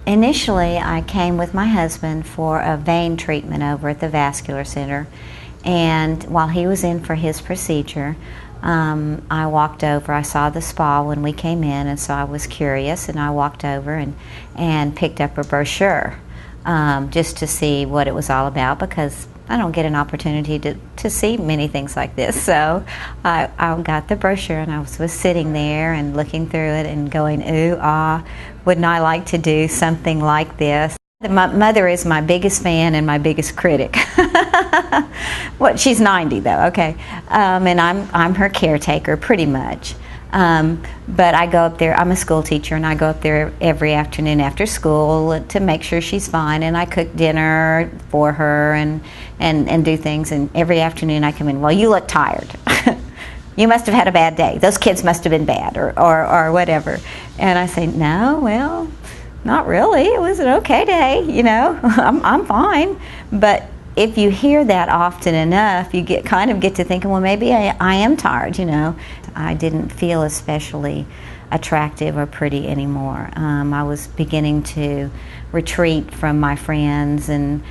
Initially, I came with my husband for a vein treatment over at the vascular center, and while he was in for his procedure, I walked over. I saw the spa when we came in, and so I was curious, and I walked over and picked up a brochure just to see what it was all about, because I don't get an opportunity to see many things like this. So I got the brochure, and I was sitting there and looking through it and going, ooh, ah, wouldn't I like to do something like this? My mother is my biggest fan and my biggest critic. Well, she's 90 though, okay, and I'm her caretaker pretty much. But I go up there. I'm a school teacher, and I go up there every afternoon after school to make sure she's fine. And I cook dinner for her and do things. And every afternoon I come in. Well, you look tired. You must have had a bad day. Those kids must have been bad, or whatever. And I say, no, well, not really. It was an okay day, you know. I'm fine. But if you hear that often enough, you kind of get to thinking, well, maybe I am tired, you know. I didn't feel especially attractive or pretty anymore. I was beginning to retreat from my friends and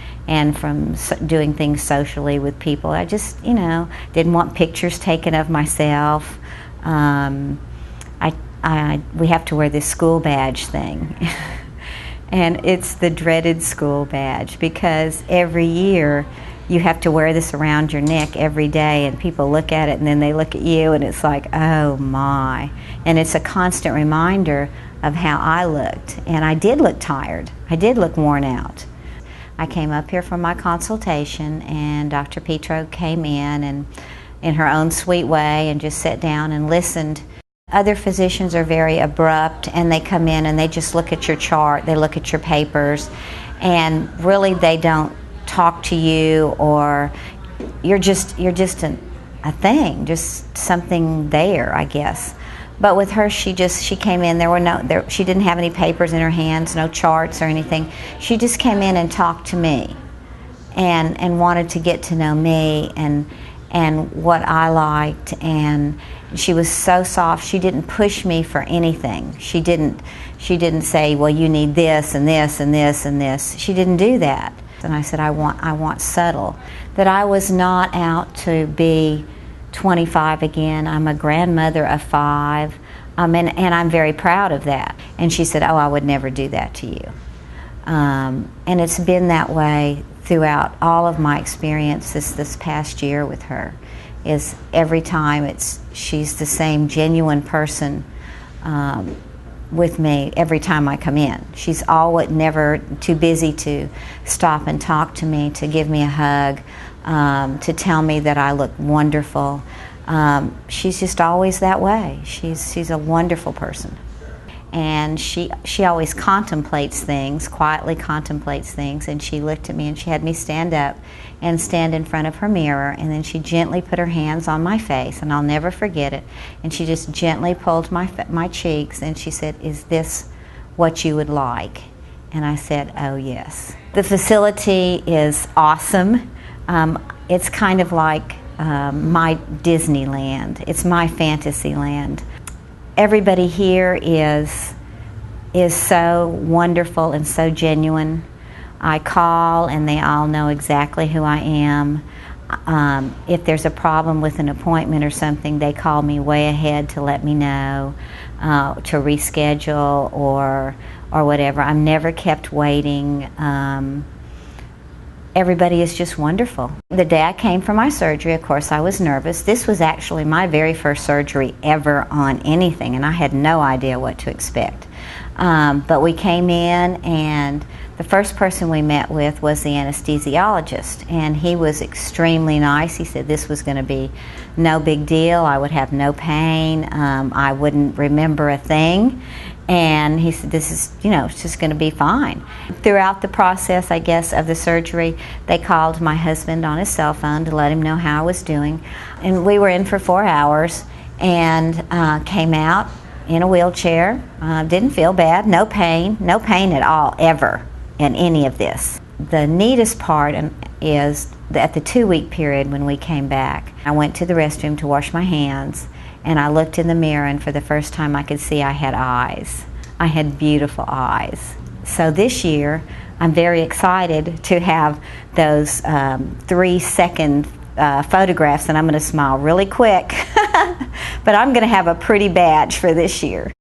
from doing things socially with people. I just, you know, didn't want pictures taken of myself. We have to wear this school badge thing. And it's the dreaded school badge, because every year you have to wear this around your neck every day, and people look at it and then they look at you, and it's like, oh my. And it's a constant reminder of how I looked. And I did look tired. I did look worn out. I came up here for my consultation, and Dr. Petro came in her own sweet way, and just sat down and listened. Other physicians are very abrupt, and they come in and they just look at your chart, they look at your papers, and really they don't talk to you, or you're just a thing, just something there, I guess. But with her, she came in. She didn't have any papers in her hands, no charts or anything. She just came in and talked to me, and wanted to get to know me and what I liked. And she was so soft. She didn't push me for anything. She didn't say, well, you need this and this and this and this. She didn't do that. And I said, I want subtle. That I was not out to be 25 again. I'm a grandmother of 5, and I'm very proud of that. And she said, oh, I would never do that to you. And it's been that way throughout all of my experiences this past year with her. Is every time she's the same genuine person with me every time I come in. She's always never too busy to stop and talk to me, to give me a hug, to tell me that I look wonderful. She's just always that way. She's a wonderful person. And she always contemplates things, quietly contemplates things, and she looked at me and she had me stand up and stand in front of her mirror, and then she gently put her hands on my face, and I'll never forget it, and she just gently pulled my cheeks, and she said, is this what you would like? And I said, oh yes. The facility is awesome. It's kind of like my Disneyland. It's my fantasy land. Everybody here is so wonderful and so genuine. I call and they all know exactly who I am. If there's a problem with an appointment or something, they call me way ahead to let me know, to reschedule or whatever. I'm never kept waiting. Everybody is just wonderful. The day I came for my surgery, of course, I was nervous. This was actually my very first surgery ever on anything, and I had no idea what to expect. But we came in, and the first person we met with was the anesthesiologist, and he was extremely nice. He said this was going to be no big deal. I would have no pain. I wouldn't remember a thing. And he said, this is, it's just going to be fine. Throughout the process, I guess, of the surgery, they called my husband on his cell phone to let him know how I was doing. And we were in for 4 hours and came out in a wheelchair. Didn't feel bad, no pain at all, ever, in any of this. The neatest part is at the 2-week period when we came back, I went to the restroom to wash my hands. And I looked in the mirror, and for the first time I could see I had eyes. I had beautiful eyes. So this year, I'm very excited to have those 3-second photographs, and I'm going to smile really quick. But I'm going to have a pretty badge for this year.